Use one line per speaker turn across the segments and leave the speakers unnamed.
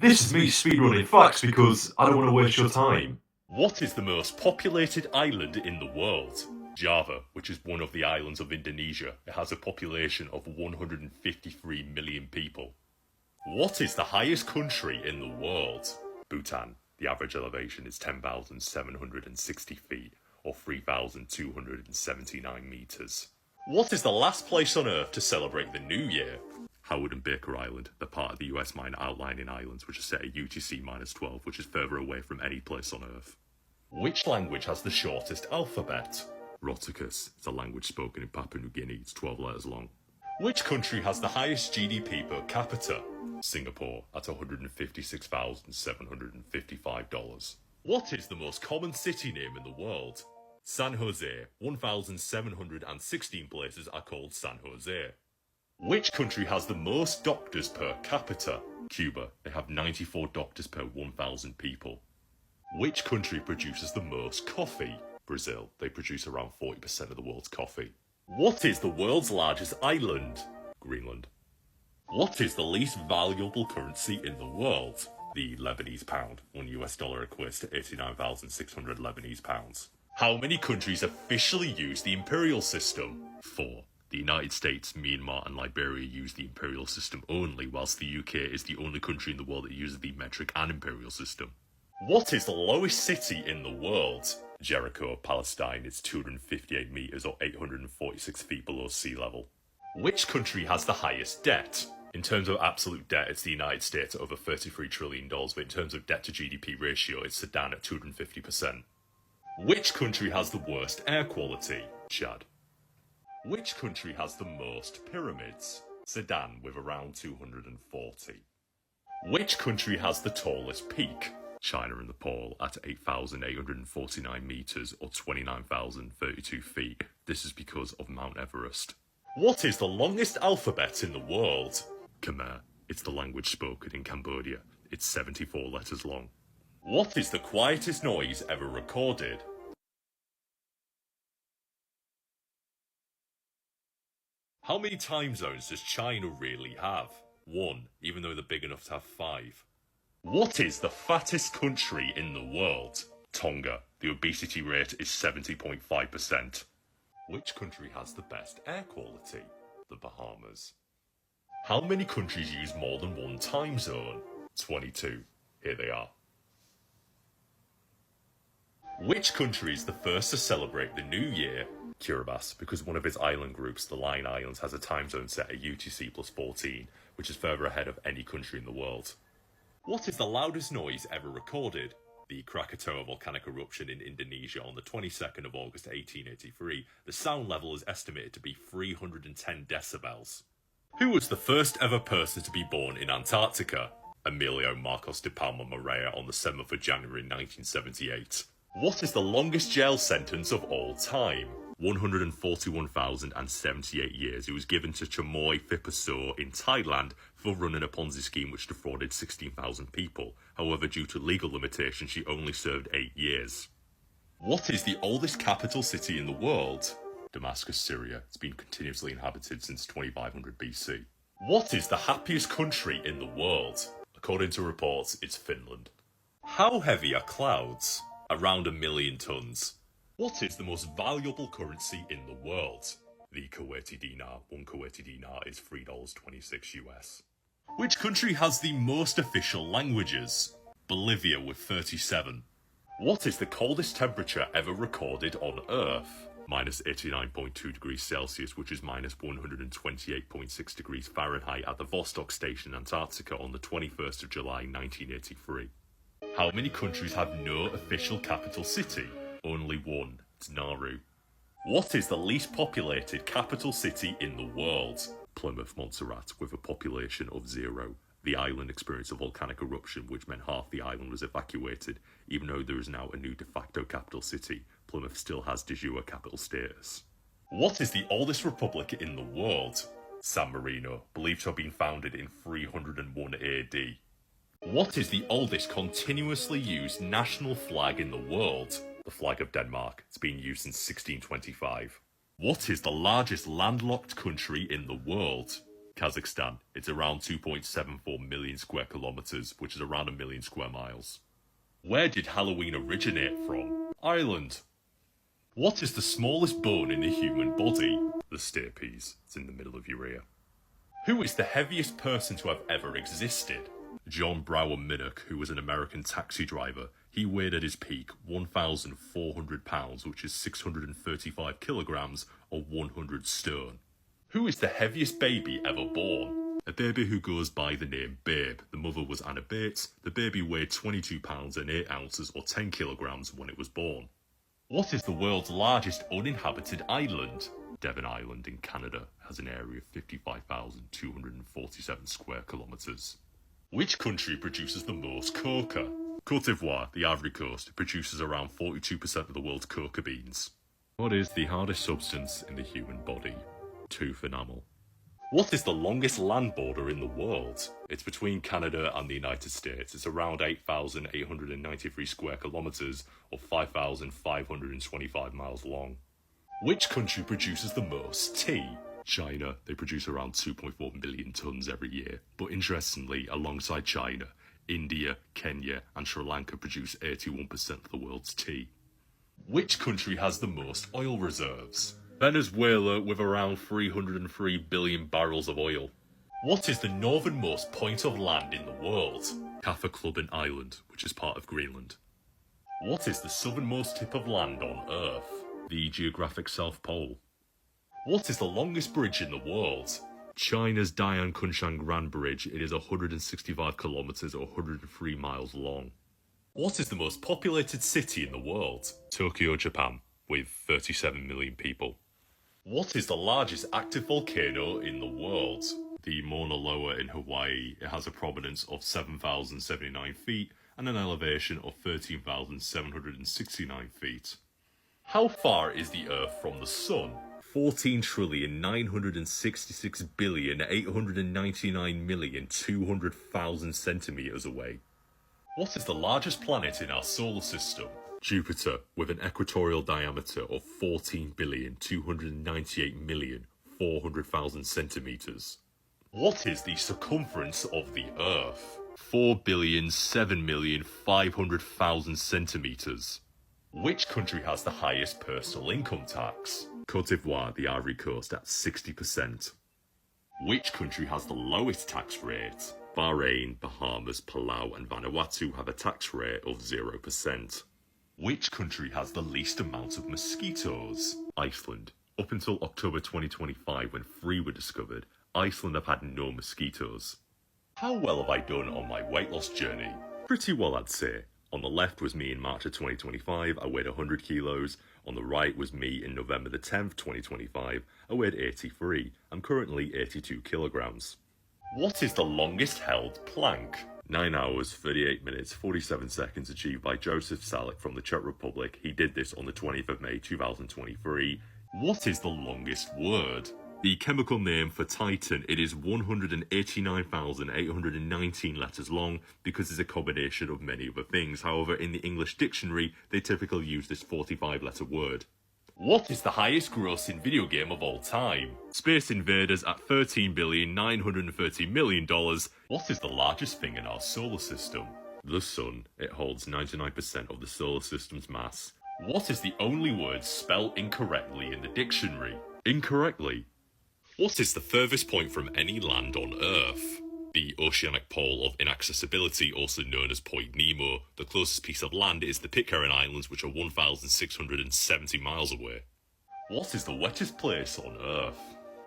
This is me speedrunning facts because I don't want to waste your time.
What is the most populated island in the world? Java, which is one of the islands of Indonesia. It has a population of 153 million people. What is the highest country in the world? Bhutan. The average elevation is 10,760 feet, or 3,279 meters. What is the last place on Earth to celebrate the New Year? Howard and Baker Island. They're part of the US minor outlying islands, which are set at UTC-12, which is further away from any place on Earth. Which language has the shortest alphabet? Roticus. It's a language spoken in Papua New Guinea. It's 12 letters long. Which country has the highest GDP per capita? Singapore, at $156,755. What is the most common city name in the world? San Jose. 1,716 places are called San Jose. Which country has the most doctors per capita? Cuba. They have 94 doctors per 1,000 people. Which country produces the most coffee? Brazil. They produce around 40% of the world's coffee. What is the world's largest island? Greenland. What is the least valuable currency in the world? The Lebanese pound. $1 equates to 89,600 Lebanese pounds. How many countries officially use the imperial system? 4. The United States, Myanmar and Liberia use the imperial system only, whilst the UK is the only country in the world that uses the metric and imperial system. What is the lowest city in the world? Jericho, Palestine. It's 258 meters or 846 feet below sea level. Which country has the highest debt? In terms of absolute debt, it's the United States at over $33 trillion, but in terms of debt to GDP ratio, it's Sudan at 250%. Which country has the worst air quality? Chad. Which country has the most pyramids? Sudan, with around 240. Which country has the tallest peak? China and Nepal at 8,849 meters or 29,032 feet. This is because of Mount Everest. What is the longest alphabet in the world? Khmer. It's the language spoken in Cambodia. It's 74 letters long. What is the quietest noise ever recorded? How many time zones does China really have? 1, even though they're big enough to have 5. What is the fattest country in the world? Tonga. The obesity rate is 70.5%. Which country has the best air quality? The Bahamas. How many countries use more than one time zone? 22. Here they are. Which country is the first to celebrate the New Year? Kiribati, because one of its island groups, the Line Islands, has a time zone set at UTC plus 14, which is further ahead of any country in the world. What is the loudest noise ever recorded? The Krakatoa volcanic eruption in Indonesia on the 22nd of August 1883. The sound level is estimated to be 310 decibels. Who was the first ever person to be born in Antarctica? Emilio Marcos de Palma Morea on the 7th of January 1978. What is the longest jail sentence of all time? 141,078 years. It was given to Chamoy Phipasaw in Thailand for running a Ponzi scheme which defrauded 16,000 people. However, due to legal limitations, she only served 8 years. What is the oldest capital city in the world? Damascus, Syria. It's been continuously inhabited since 2500 BC. What is the happiest country in the world? According to reports, it's Finland. How heavy are clouds? Around 1 million tons. What is the most valuable currency in the world? The Kuwaiti dinar. 1 Kuwaiti dinar is $3.26 US. Which country has the most official languages? Bolivia with 37. What is the coldest temperature ever recorded on Earth? Minus 89.2 degrees Celsius, which is minus 128.6 degrees Fahrenheit at the Vostok Station, Antarctica on the 21st of July 1983. How many countries have no official capital city? Only one. It's Nauru. What is the least populated capital city in the world? Plymouth, Montserrat, with a population of 0. The island experienced a volcanic eruption, which meant half the island was evacuated. Even though there is now a new de facto capital city, Plymouth still has de jure capital status. What is the oldest republic in the world? San Marino, believed to have been founded in 301 AD. What is the oldest continuously used national flag in the world? The flag of Denmark. It's been used since 1625. What is the largest landlocked country in the world? Kazakhstan. It's around 2.74 million square kilometers, which is around 1 million square miles. Where did Halloween originate from? Ireland. What is the smallest bone in the human body? The stapes. It's in the middle of your ear. Who is the heaviest person to have ever existed? John Brower Minnock, who was an American taxi driver. He weighed at his peak 1,400 pounds, which is 635 kilograms or 100 stone. Who is the heaviest baby ever born? A baby who goes by the name Babe. The mother was Anna Bates. The baby weighed 22 pounds and 8 ounces or 10 kilograms when it was born. What is the world's largest uninhabited island? Devon Island in Canada has an area of 55,247 square kilometres. Which country produces the most coca? Côte d'Ivoire, the Ivory Coast, produces around 42% of the world's coca beans. What is the hardest substance in the human body? Tooth enamel. What is the longest land border in the world? It's between Canada and the United States. It's around 8,893 square kilometres or 5,525 miles long. Which country produces the most tea? China. They produce around 2.4 million tonnes every year. But interestingly, alongside China, India, Kenya and Sri Lanka produce 81% of the world's tea. Which country has the most oil reserves? Venezuela, with around 303 billion barrels of oil. What is the northernmost point of land in the world? Kaffeklubben Island, which is part of Greenland. What is the southernmost tip of land on Earth? The geographic South Pole. What is the longest bridge in the world? China's Dian Kunshan Grand Bridge. It is 165 kilometres or 103 miles long. What is the most populated city in the world? Tokyo, Japan, with 37 million people. What is the largest active volcano in the world? The Mauna Loa in Hawaii. It has a prominence of 7,079 feet and an elevation of 13,769 feet. How far is the Earth from the Sun? 14,966,899,200,000 centimetres away. What is the largest planet in our solar system? Jupiter, with an equatorial diameter of 14,298,400,000 centimetres. What is the circumference of the Earth? 4,007,500,000 centimetres. Which country has the highest personal income tax? Côte d'Ivoire, the Ivory Coast, at 60%. Which country has the lowest tax rate? Bahrain, Bahamas, Palau and Vanuatu have a tax rate of 0%. Which country has the least amount of mosquitoes? Iceland. Up until October 2025, when 3 were discovered, Iceland have had no mosquitoes. How well have I done on my weight loss journey? Pretty well, I'd say. On the left was me in March of 2025, I weighed 100 kilos. On the right was me in November the 10th, 2025, I weighed 83. I'm currently 82 kilograms. What is the longest held plank? 9 hours, 38 minutes, 47 seconds achieved by Joseph Salek from the Czech Republic. He did this on the 20th of May 2023. What is the longest word? The chemical name for Titan, it is 189,819 letters long because it's a combination of many other things. However, in the English dictionary, they typically use this 45-letter word. What is the highest grossing video game of all time? Space Invaders at $13,930,000,000. What is the largest thing in our solar system? The Sun. It holds 99% of the solar system's mass. What is the only word spelled incorrectly in the dictionary? Incorrectly. What is the furthest point from any land on Earth? The oceanic pole of inaccessibility, also known as Point Nemo. The closest piece of land is the Pitcairn Islands, which are 1,670 miles away. What is the wettest place on Earth?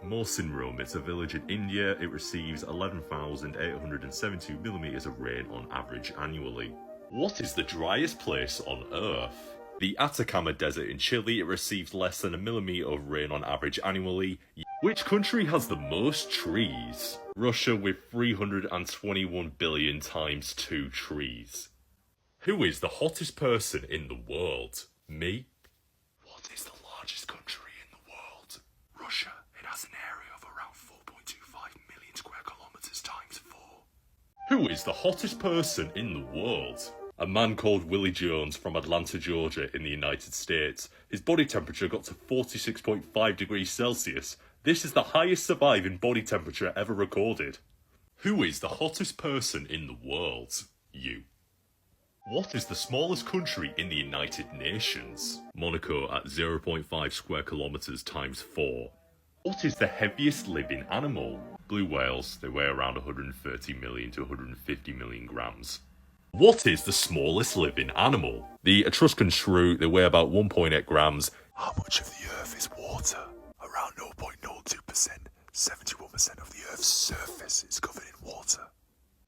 Morsinrom. It's a village in India. It receives 11,872 millimetres of rain on average annually. What is the driest place on Earth? The Atacama Desert in Chile. It receives less than a millimetre of rain on average annually. Which country has the most trees? Russia, with 321 billion times 2 trees. Who is the hottest person in the world? Me? What is the largest country in the world? Russia. It has an area of around 4.25 million square kilometres times 4. Who is the hottest person in the world? A man called Willie Jones from Atlanta, Georgia in the United States. His body temperature got to 46.5 degrees Celsius. This is the highest surviving body temperature ever recorded. Who is the hottest person in the world? You. What is the smallest country in the United Nations? Monaco at 0.5 square kilometers times 4. What is the heaviest living animal? Blue whales, they weigh around 130 million to 150 million grams. What is the smallest living animal? The Etruscan shrew, they weigh about 1.8 grams.
How much of the Earth is water? Around 0.02%. 71% of the Earth's surface is covered in water.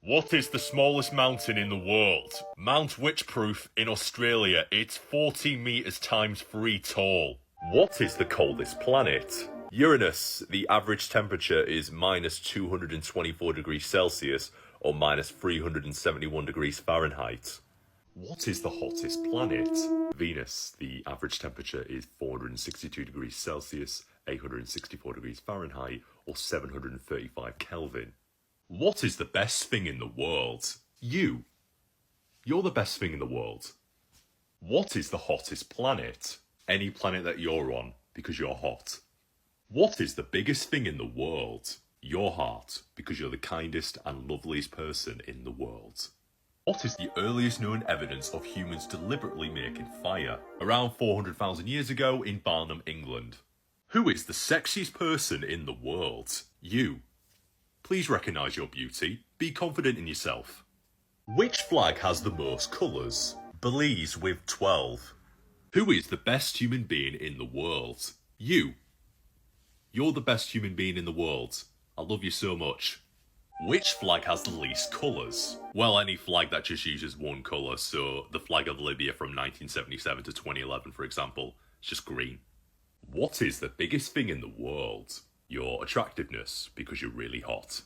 What is the smallest mountain in the world? Mount Witchproof in Australia. It's 40 meters times 3 tall. What is the coldest planet? Uranus. The average temperature is minus 224 degrees Celsius or minus 371 degrees Fahrenheit. What is the hottest planet? Venus. The average temperature is 462 degrees Celsius, 864 degrees Fahrenheit, or 735 Kelvin. What is the best thing in the world? You. You're the best thing in the world. What is the hottest planet? Any planet that you're on, because you're hot. What is the biggest thing in the world? Your heart, because you're the kindest and loveliest person in the world. What is the earliest known evidence of humans deliberately making fire? Around 400,000 years ago in Barnum, England. Who is the sexiest person in the world? You. Please recognise your beauty. Be confident in yourself. Which flag has the most colours? Belize with 12. Who is the best human being in the world? You. You're the best human being in the world. I love you so much. Which flag has the least colours? Well, any flag that just uses one colour, so the flag of Libya from 1977 to 2011, for example, it's just green. What is the biggest thing in the world? Your attractiveness, because you're really hot.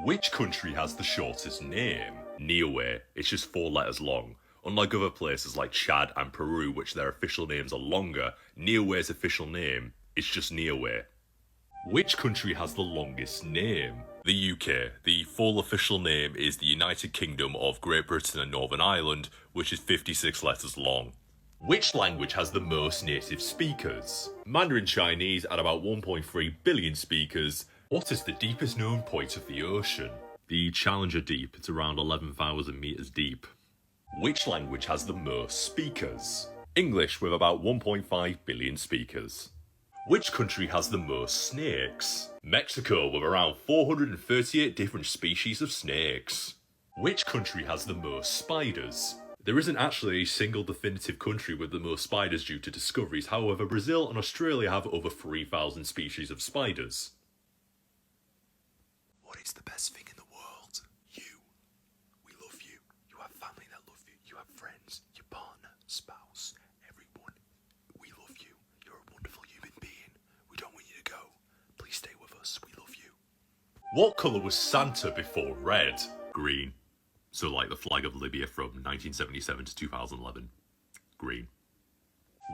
Which country has the shortest name? Niue. It's just 4 letters long. Unlike other places like Chad and Peru, which their official names are longer, Niue's official name is just Niue. Which country has the longest name? The UK. The full official name is the United Kingdom of Great Britain and Northern Ireland, which is 56 letters long. Which language has the most native speakers? Mandarin Chinese at about 1.3 billion speakers. What is the deepest known point of the ocean? The Challenger Deep. It's around 11,000 meters deep. Which language has the most speakers? English with about 1.5 billion speakers. Which country has the most snakes? Mexico with around 438 different species of snakes. Which country has the most spiders? There isn't actually a single definitive country with the most spiders due to discoveries. However, Brazil and Australia have over 3,000 species of spiders.
What is the best thing in the world? You. We love you. You have family that love you. You have friends, your partner, spouse, everyone. We love you. You're a wonderful human being. We don't want you to go. Please stay with us. We love you.
What colour was Santa before red? Green. So like the flag of Libya from 1977 to 2011. Green.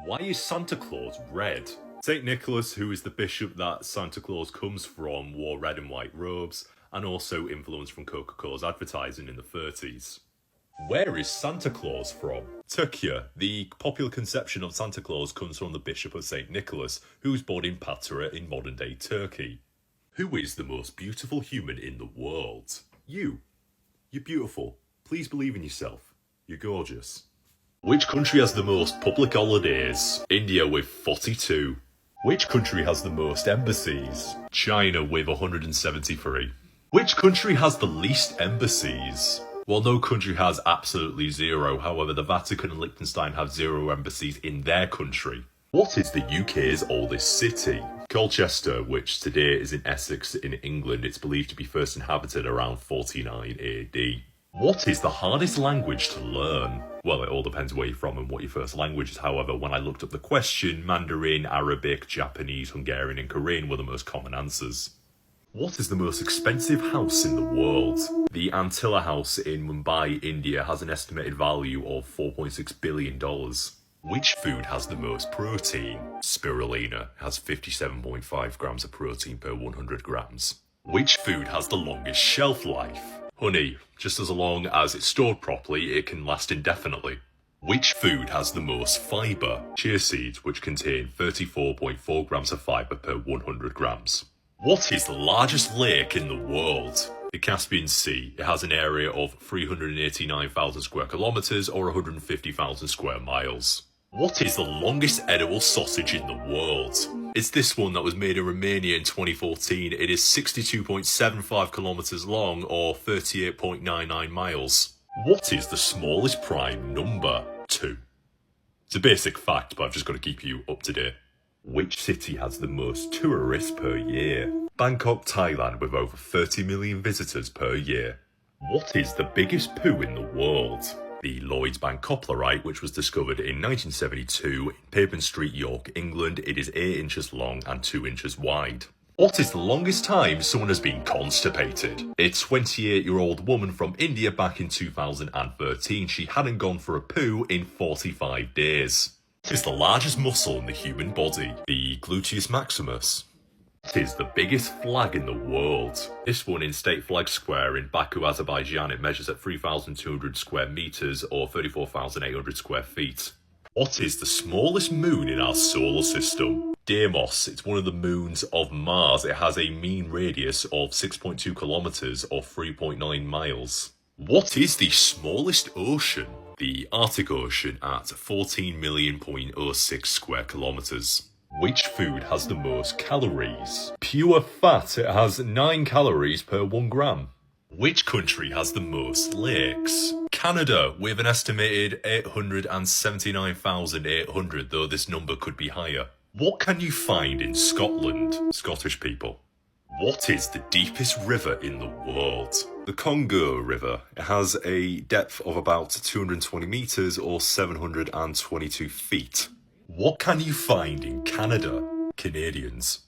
Why is Santa Claus red? St. Nicholas, who is the bishop that Santa Claus comes from, wore red and white robes, and also influenced from Coca-Cola's advertising in the 30s. Where is Santa Claus from? Turkey. The popular conception of Santa Claus comes from the Bishop of St. Nicholas, who was born in Patara in modern-day Turkey. Who is the most beautiful human in the world? You. You're beautiful. Please believe in yourself. You're gorgeous. Which country has the most public holidays? India with 42. Which country has the most embassies? China with 173. Which country has the least embassies? Well, no country has absolutely 0. However, the Vatican and Liechtenstein have 0 embassies in their country. What is the UK's oldest city? Colchester, which today is in Essex in England. It's believed to be first inhabited around 49 AD. What is the hardest language to learn? Well, it all depends where you're from and what your first language is. However, when I looked up the question, Mandarin, Arabic, Japanese, Hungarian and Korean were the most common answers. What is the most expensive house in the world? The Antilla House in Mumbai, India has an estimated value of $4.6 billion. Which food has the most protein? Spirulina has 57.5 grams of protein per 100 grams. Which food has the longest shelf life? Honey, just as long as it's stored properly, it can last indefinitely. Which food has the most fibre? Chia seeds, which contain 34.4 grams of fibre per 100 grams. What is the largest lake in the world? The Caspian Sea. It has an area of 389,000 square kilometres or 150,000 square miles. What is the longest edible sausage in the world? It's this one that was made in Romania in 2014. It is 62.75 kilometres long or 38.99 miles. What is the smallest prime number? 2. It's a basic fact, but I've just got to keep you up to date. Which city has the most tourists per year? Bangkok, Thailand, with over 30 million visitors per year. What is the biggest poo in the world? The Lloyd's Bank coplerite, which was discovered in 1972 in Pavement Street, York, England. It is 8 inches long and 2 inches wide. What is the longest time someone has been constipated? A 28-year-old woman from India back in 2013. She hadn't gone for a poo in 45 days. What is the largest muscle in the human body? The gluteus maximus. What is the biggest flag in the world? This one in State Flag Square in Baku, Azerbaijan. It measures at 3,200 square metres or 34,800 square feet. What is the smallest moon in our solar system? Deimos. It's one of the moons of Mars. It has a mean radius of 6.2 kilometres or 3.9 miles. What is the smallest ocean? The Arctic Ocean at 14,000,006 square kilometres. Which food has the most calories? Pure fat. It has 9 calories per 1 gram. Which country has the most lakes? Canada, with an estimated 879,800, though this number could be higher. What can you find in Scotland? Scottish people. What is the deepest river in the world? The Congo River. It has a depth of about 220 metres or 722 feet. What can you find in Canada? Canadians.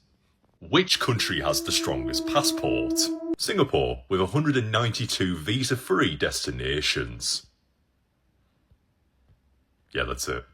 Which country has the strongest passport? Singapore, with 192 visa-free destinations. Yeah, that's it.